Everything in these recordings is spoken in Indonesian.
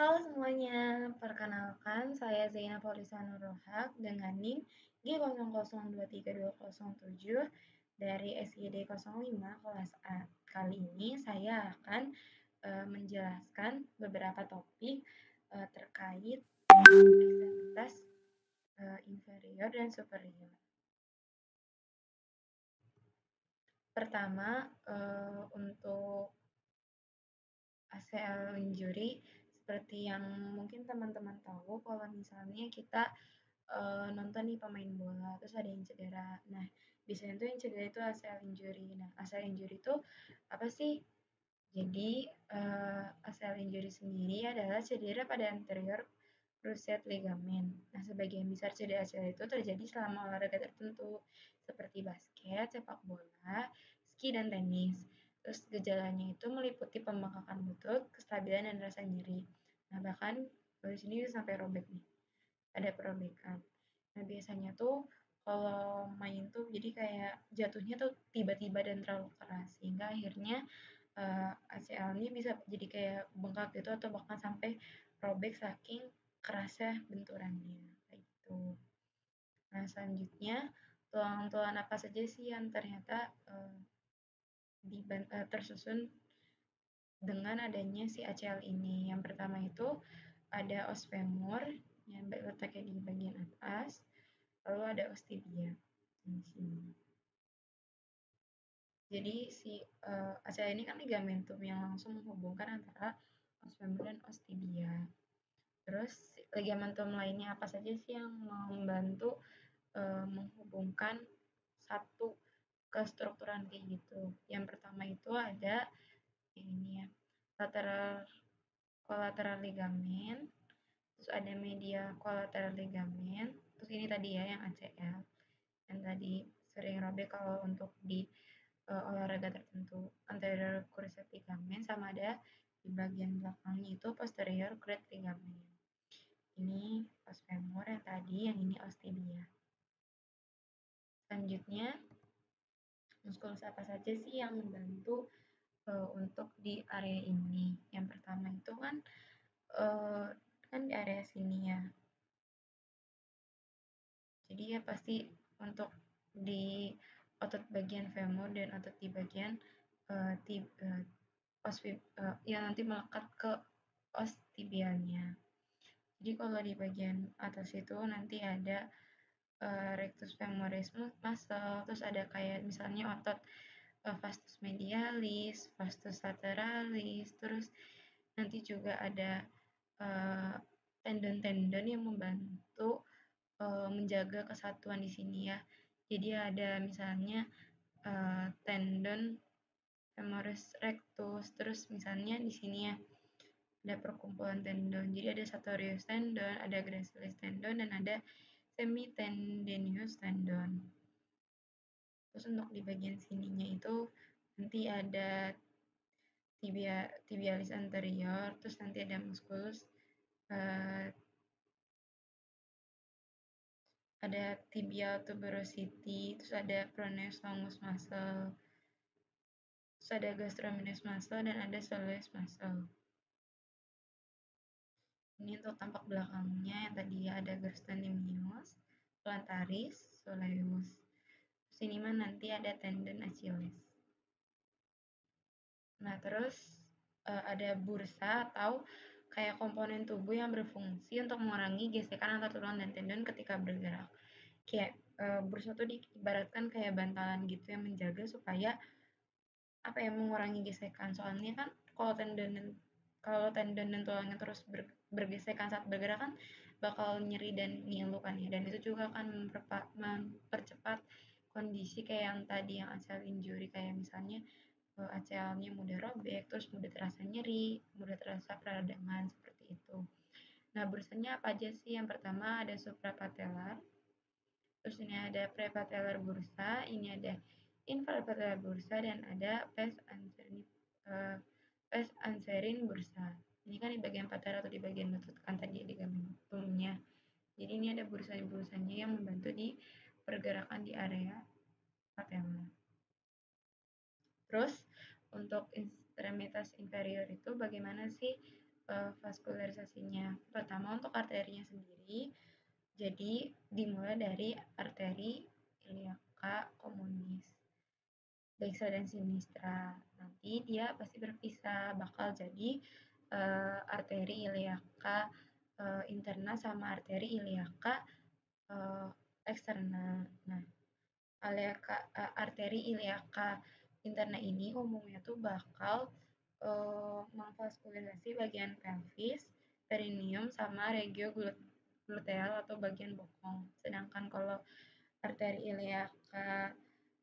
Halo semuanya, perkenalkan saya Zaina Paulisa Nurrohak dengan NIM G00232007 dari SID 05 kelas A. Kali ini saya akan menjelaskan beberapa topik terkait ekstremitas inferior dan superior. Pertama, untuk ACL injury, seperti yang mungkin teman-teman tahu, kalau misalnya kita nonton nih pemain bola, terus ada yang cedera. Nah, biasanya tuh yang cedera itu ACL injury. Nah, ACL injury itu apa sih? Jadi, ACL injury sendiri adalah cedera pada anterior cruciate ligament. Nah, sebagian besar cedera ACL itu terjadi selama olahraga tertentu, seperti basket, sepak bola, ski, dan tenis. Terus gejalanya itu meliputi pembengkakan lutut, kestabilan, dan rasa nyeri. Nah, bahkan di sini sampai robek nih, ada perobekan. Nah, biasanya tuh kalau main tuh jadi kayak jatuhnya tuh tiba-tiba dan terlalu keras, sehingga akhirnya ACL ini bisa jadi kayak bengkak gitu atau bahkan sampai robek saking kerasnya benturannya kayak gitu. Nah, selanjutnya tulang-tulang apa saja sih yang ternyata tersusun dengan adanya si ACL ini? Yang pertama itu ada os femur yang letaknya di bagian atas, lalu ada os tibia di sini. Jadi si ACL ini kan ligamentum yang langsung menghubungkan antara os femur dan os tibia. Terus ligamentum lainnya apa saja sih yang membantu menghubungkan satu kestrukturan kayak gitu? Yang pertama itu ada ini ya, lateral collateral ligament, terus ada medial collateral ligament, terus ini tadi ya yang ACL, yang tadi sering robek kalau untuk di olahraga tertentu, anterior cruciate ligament, sama ada di bagian belakangnya itu posterior cruciate ligament. Ini os femur yang tadi, yang ini os tibia. Selanjutnya, muskulus apa saja sih yang membantu untuk di area ini? Yang pertama itu kan kan di area sini ya. Jadi ya pasti untuk di otot bagian femur dan otot di bagian os yang nanti melekat ke os tibialnya. Jadi kalau di bagian atas itu nanti ada rectus femoris muscle, terus ada kayak misalnya otot vastus medialis, vastus lateralis, terus nanti juga ada tendon-tendon yang membantu menjaga kesatuan di sini ya. Jadi ada misalnya tendon femoris rectus, terus misalnya di sini ya ada perkumpulan tendon. Jadi ada sartorius tendon, ada gracilis tendon, dan ada semitendinous tendon. Terus untuk di bagian sininya itu nanti ada tibialis anterior, terus nanti ada musculus, ada tibial tuberosity, terus ada pronaos longus muscle, terus ada gastrocnemius muscle, dan ada soleus muscle. Ini untuk tampak belakangnya yang tadi ada gastrocnemius, plantaris, soleus. Terus ini mah nanti ada tendon Achilles. Nah, terus ada bursa atau kayak komponen tubuh yang berfungsi untuk mengurangi gesekan antar tulang dan tendon ketika bergerak. Kayak bursa tuh diibaratkan kayak bantalan gitu yang menjaga supaya apa ya, mengurangi gesekan. Soalnya kan kalau tendon dan tulangnya terus bergesekan saat bergerak kan bakal nyeri dan ngilu kan ya. Dan itu juga akan mempercepat kondisi kayak yang tadi yang ACL injury, kayak misalnya ACL-nya mudah robek, terus mudah terasa nyeri, mudah terasa peradangan, seperti itu. Nah, bursanya apa aja sih? Yang pertama ada suprapatellar, terus ini ada prepatellar bursa, ini ada infrapatellar bursa, dan ada pes anserin bursa. Ini kan di bagian patella atau di bagian lutut kan tadi ligamentumnya. Jadi ini ada bursa-bursanya yang membantu di pergerakan di area patella. Terus untuk ekstremitas inferior itu bagaimana sih vaskularisasinya. Pertama untuk arterinya sendiri, jadi dimulai dari arteri iliaca communis, dexa dan sinistra. Nanti dia pasti berpisah, bakal jadi arteri iliaca interna sama arteri iliaca eksterna. Nah, arteri iliaca interna ini umumnya tuh bakal memvaskularisasi bagian pelvis, perineum, sama regio gluteal atau bagian bokong. Sedangkan kalau arteri iliaca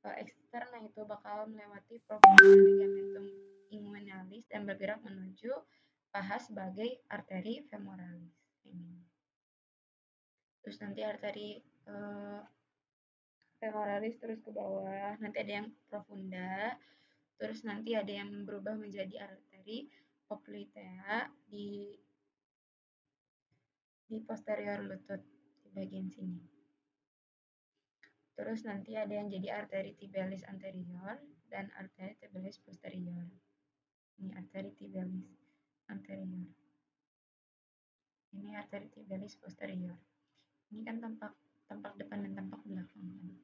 eksterna itu bakal melewati profunda ligamentum inguinalis dan bergerak menuju paha sebagai arteri femoralis. Ini. Terus nanti arteri femoralis terus ke bawah, nanti ada yang profunda, terus nanti ada yang berubah menjadi arteri poplitea di posterior lutut di bagian sini. Terus nanti ada yang jadi arteri tibialis anterior dan arteri tibialis posterior. Ini arteri tibialis anterior. Ini arteri tibialis posterior. Ini kan tampak depan dan tampak belakang.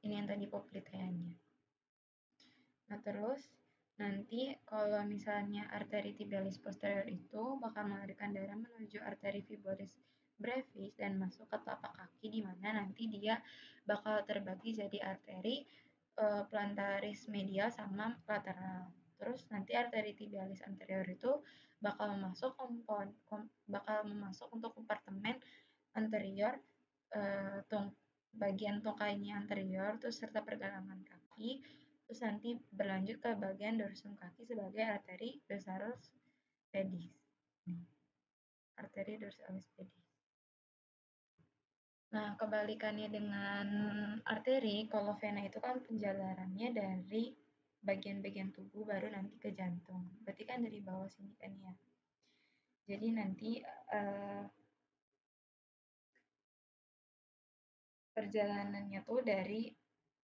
Ini yang tadi popliteanya. Nah, terus nanti kalau misalnya arteri tibialis posterior itu bakal mengalirkan darah menuju arteri fibulis brevis dan masuk ke telapak kaki, di mana nanti dia bakal terbagi jadi arteri plantaris medial sama lateral. Terus nanti arteri tibialis anterior itu bakal masuk untuk kompartemen anterior, bagian tungkainya anterior, terus serta pergelangan kaki. Terus nanti berlanjut ke bagian dorsum kaki sebagai arteri dorsalis pedis. Arteri dorsalis pedis. Nah, kebalikannya dengan arteri, kalau vena itu kan penjalarannya dari bagian-bagian tubuh baru nanti ke jantung. Berarti kan dari bawah sini kan ya. Jadi nanti perjalanannya tuh dari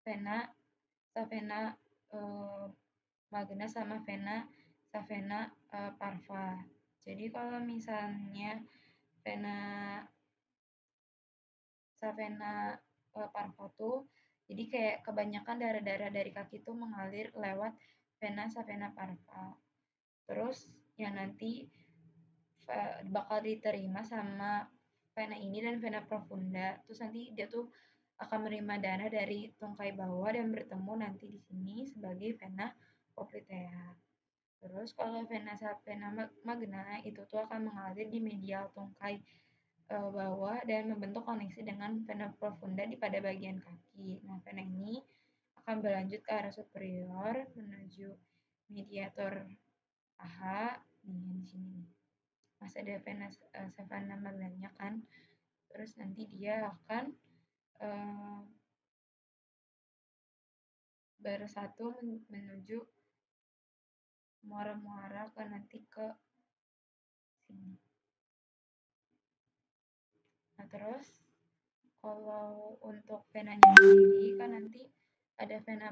vena savena magna sama vena savena parva. Jadi kalau misalnya vena savena parva tuh jadi kayak kebanyakan darah-darah dari kaki tuh mengalir lewat vena savena parva. Terus yang nanti bakal diterima sama vena ini dan vena profunda. Terus nanti dia tuh akan menerima darah dari tungkai bawah dan bertemu nanti di sini sebagai vena poplitea. Terus kalau vena magna itu tuh akan mengalir di medial tungkai bawah dan membentuk koneksi dengan vena profunda di pada bagian kaki. Nah, vena ini akan berlanjut ke arah superior menuju mediator paha. Nih, di sini. Masih ada vena savana magnanya kan. Terus nanti dia akan bersatu menuju muara-muara ke nanti ke sini. Nah, terus kalau untuk venanya sendiri kan nanti ada vena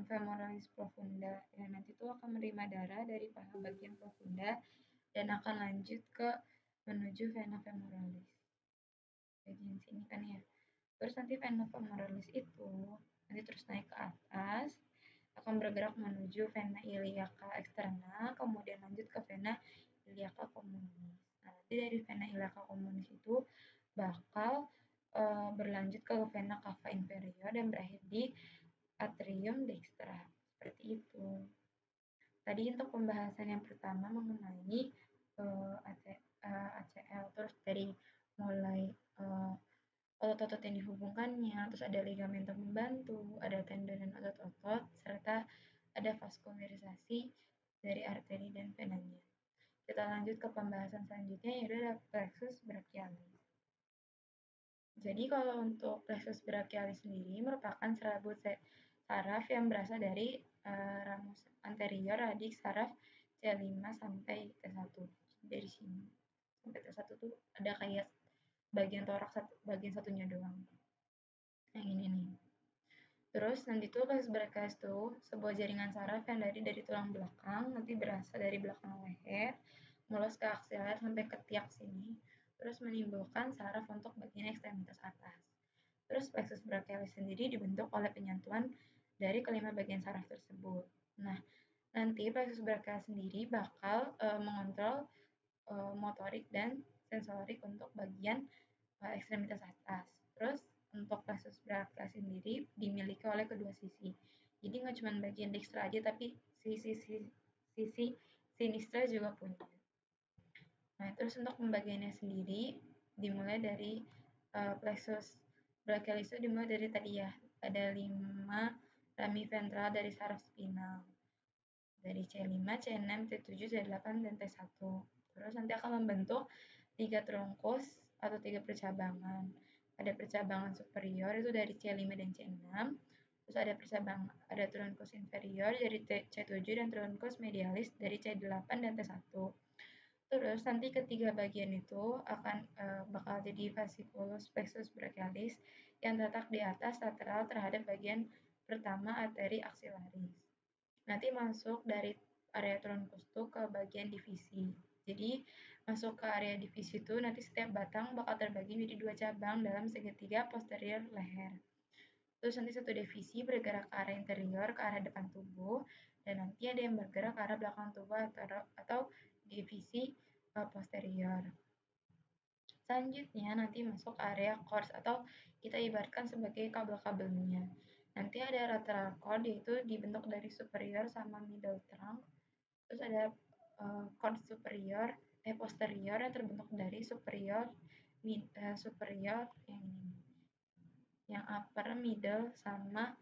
femoralis profunda. Ya, nanti tuh akan menerima darah dari paha bagian profunda dan akan lanjut ke menuju vena femoralis. Bagian sini kan ya. Terus nanti vena femoralis itu nanti terus naik ke atas, akan bergerak menuju vena iliaca externa, kemudian lanjut ke vena iliaca communis. Nah, nanti dari vena iliaca communis itu bakal berlanjut ke vena cava inferior dan berakhir di atrium dextra. Seperti itu. Tadi untuk pembahasan yang pertama mengenai ACL, terus dari mulai otot-otot yang dihubungkannya, terus ada ligamentum membantu, ada tendon dan otot-otot, serta ada vaskularisasi dari arteri dan venanya. Kita lanjut ke pembahasan selanjutnya, yaitu ada plexus brachialis. Jadi kalau untuk plexus brachialis sendiri merupakan serabut saraf yang berasal dari ramus anterior radix saraf C5 sampai T1. Dari sini sampai T1 tuh ada kayak bagian toraks bagian satunya doang. Yang ini nih. Terus nanti tuh plexus brachialis tuh sebuah jaringan saraf yang dari tulang belakang nanti berasal dari belakang leher, mulus ke aksial sampai ke tiak sini, terus menimbulkan saraf untuk bagian ekstremitas atas. Terus plexus brachialis sendiri dibentuk oleh penyatuan dari kelima bagian saraf tersebut. Nah, nanti plexus brachialis sendiri bakal mengontrol motorik dan sensorik untuk bagian ekstremitas atas. Terus untuk plexus brachialis sendiri dimiliki oleh kedua sisi. Jadi nggak cuma bagian dextra aja, tapi sisi sinistra juga punya. Nah, terus untuk pembagiannya sendiri dimulai dari plexus brachialis itu dimulai dari tadi ya, ada 5 rami ventral dari saraf spinal. Dari C5, C6, C7, C8, dan T1. Terus nanti akan membentuk 3 trunkus atau 3 percabangan. Ada percabangan superior itu dari C5 dan C6. Terus ada trunkus inferior dari C7 dan trunkus medialis dari C8 dan T1. Terus nanti ketiga bagian itu akan bakal jadi fasciculus plexus brachialis yang terletak di atas lateral terhadap bagian pertama arteri axillaris. Nanti masuk dari area trunkus itu ke bagian divisi. Jadi masuk ke area divisi itu nanti setiap batang bakal terbagi menjadi 2 cabang dalam segitiga posterior leher. Terus nanti satu divisi bergerak ke arah interior, ke arah depan tubuh, dan nanti ada yang bergerak ke arah belakang tubuh atau divisi posterior. Selanjutnya nanti masuk area cors atau kita ibaratkan sebagai kabel-kabelnya. Nanti ada lateral cord yaitu dibentuk dari superior sama middle trunk. Terus ada cord posterior yang terbentuk dari superior yang ini, yang upper, middle sama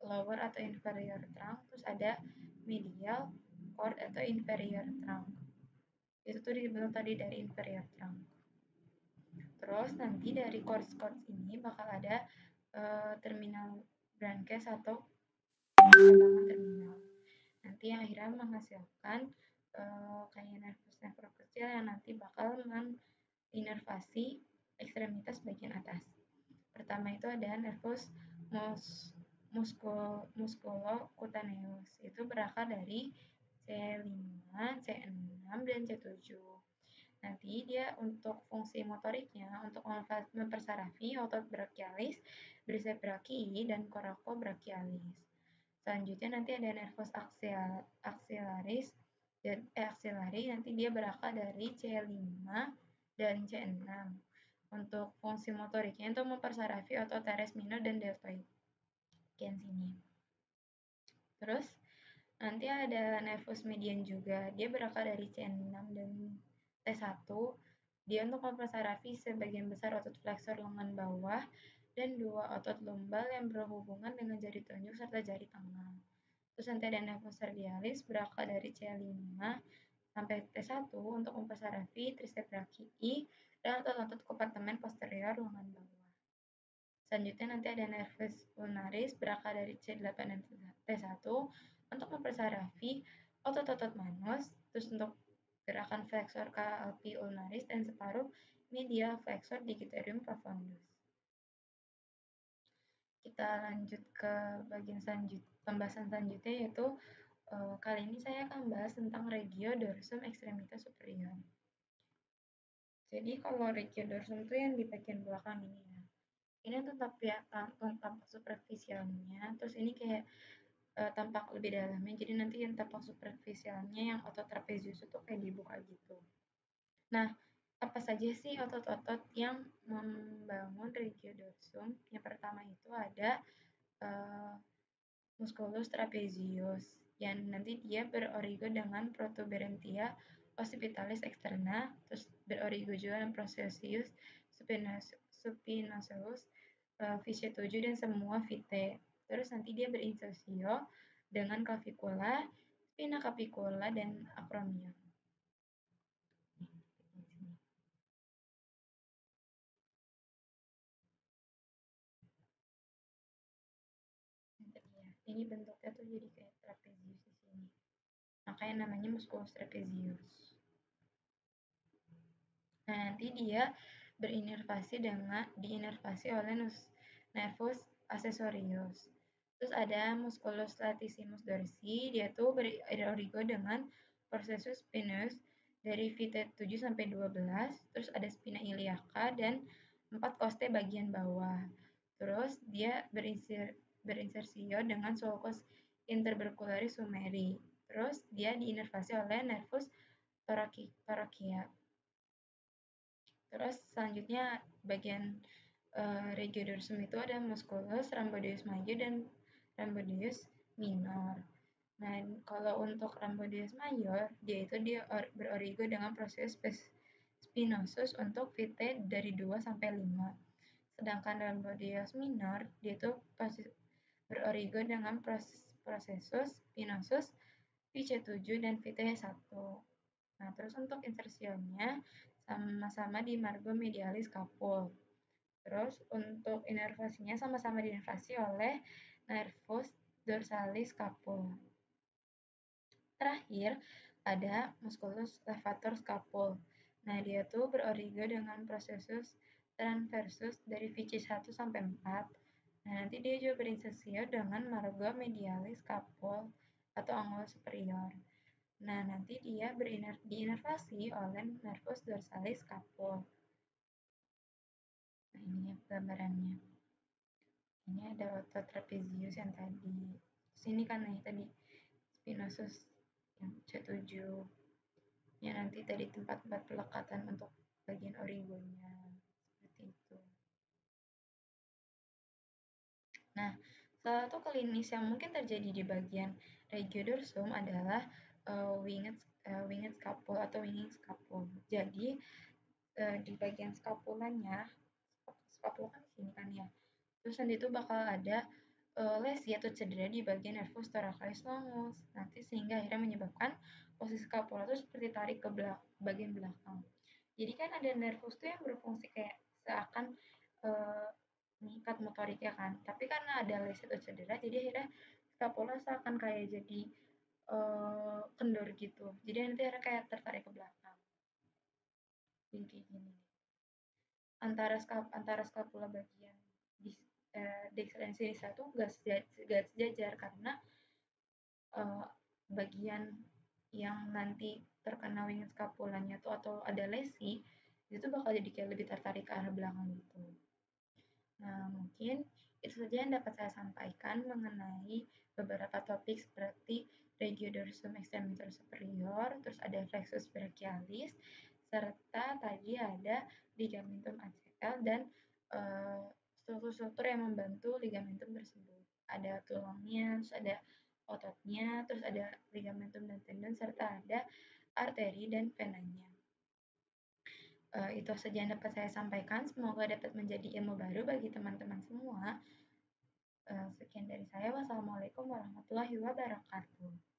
lower atau inferior trunk. Terus ada medial cord atau inferior trunk. Itu tuh dibentuk tadi dari inferior trunk. Terus nanti dari chords ini bakal ada terminal branches atau cabangan terminal. Nanti yang akhirnya menghasilkan kayak nervus kecil yang nanti bakal menginervasi ekstremitas bagian atas. Pertama itu ada nervus musculocutaneus. Itu berakar dari C5, C6, dan C7. Nanti dia untuk fungsi motoriknya untuk mempersarafi otot brachialis, bicep brachii, dan coracobrachialis. Selanjutnya nanti ada nervus axillaris dan axillary, nanti dia berakar dari C5 dan C6. Untuk fungsi motoriknya untuk mempersarafi otot teres minor dan deltoid. Bagian sini. Terus nanti ada nervus median juga, dia berakar dari C6 dan T1. Dia untuk mempersarafi sebagian besar otot flexor lengan bawah dan 2 otot lumbal yang berhubungan dengan jari telunjuk serta jari tengah. Terus nanti ada nervus radialis berakar dari C5 sampai T1 untuk mempersarafi triceps brachii dan otot-otot kompartemen posterior lengan bawah. Selanjutnya nanti ada nervus ulnaris berakar dari C8 dan T1 untuk mempersarafi otot-otot manus, terus untuk gerakan flexor kalpi ulnaris dan separuh medial flexor digitorum profundus. Kita lanjut ke bagian pembahasan selanjutnya, yaitu kali ini saya akan bahas tentang regio dorsum extremitas superior. Jadi kalau regio dorsum itu yang di bagian belakang ini ya. Ini tetap ya tampak superficialnya, terus ini kayak tampak lebih dalamnya. Jadi nanti yang tampak superficialnya yang otot trapezius itu kayak dibuka gitu. Nah, apa saja sih otot-otot yang membangun regio dorsum? Yang pertama itu ada musculus trapezius yang nanti dia berorigo dengan protuberantia occipitalis externa, terus berorigo juga dengan processus supinosus, Visce 7 dan semua vitae. Terus nanti dia berinsertio dengan clavicula, spina capicula, dan acromion. Ini bentuknya tuh jadi kayak trapezius di sini. Makanya namanya musculus trapezius. Nah, nanti dia diinervasi oleh nervus accessorius. Terus ada musculus latissimus dorsi, dia tuh berorigo dengan processus spinous dari VT7 sampai 12, terus ada spina iliaca dan 4 koste bagian bawah. Terus dia berinsersio dengan sulcus interbercularis sumeri. Terus dia diinervasi oleh nervus thoracia. Terus selanjutnya bagian regiodorsum itu ada musculus, rhamboideus major dan rhamboideus minor. Nah, kalau untuk rhamboideus major, dia berorigo dengan proses spinosus untuk VT dari 2 sampai 5. Sedangkan rhamboideus minor, dia itu berorigo dengan prosesus spinosus VC7 dan VT1. Nah, terus untuk insersionya sama-sama di margo medialis scapula. Terus untuk inervasinya sama-sama diinervasi oleh nervus dorsalis scapula. Terakhir ada musculus levator scapula. Nah, dia tuh berorigo dengan prosesus transversus dari VC1 sampai 4. Nah, nanti dia juga berinsersio dengan margo medialis scapula atau angulus superior. Nah, nanti dia diinervasi oleh nervus dorsalis scapula. Nah, ini ya gambarannya. Ini ada otot trapezius yang tadi. Sini kan nih tadi spinosus yang C7. Ya nanti tadi tempat-tempat pelekatan untuk bagian origonya. Seperti itu. Nah, salah satu klinis yang mungkin terjadi di bagian regiodorsum adalah winged scapula atau winging scapula. Jadi di bagian scapulanya, scapula kan di sini kan ya. Terus nanti itu bakal ada lesi atau cedera di bagian nervus thoracic longus. Nanti sehingga akhirnya menyebabkan posisi scapula itu seperti tarik ke bagian belakang. Jadi kan ada nervus tuh yang berfungsi kayak seakan mengikat motorik ya kan. Tapi karena ada lesi atau cedera, jadi akhirnya scapula seakan kayak jadi kendor gitu. Jadi nanti akhirnya kayak tertarik ke belakang. Jadi kayak gini. Antara scapula bagian dextra dan sinistra tuh gak sejajar karena bagian yang nanti terkena winged scapulanya tuh atau ada lesi itu bakal jadi kayak lebih tertarik ke arah belakang gitu. Nah, mungkin itu saja yang dapat saya sampaikan mengenai beberapa topik seperti regiodorsum extensor superior, terus ada flexus brachialis, serta tadi ada ligamentum ACL dan struktur-struktur yang membantu ligamentum tersebut. Ada tulangnya, terus ada ototnya, terus ada ligamentum dan tendon, serta ada arteri dan venanya. Itu saja yang dapat saya sampaikan. Semoga dapat menjadi ilmu baru bagi teman-teman semua. Sekian dari saya. Wassalamualaikum warahmatullahi wabarakatuh.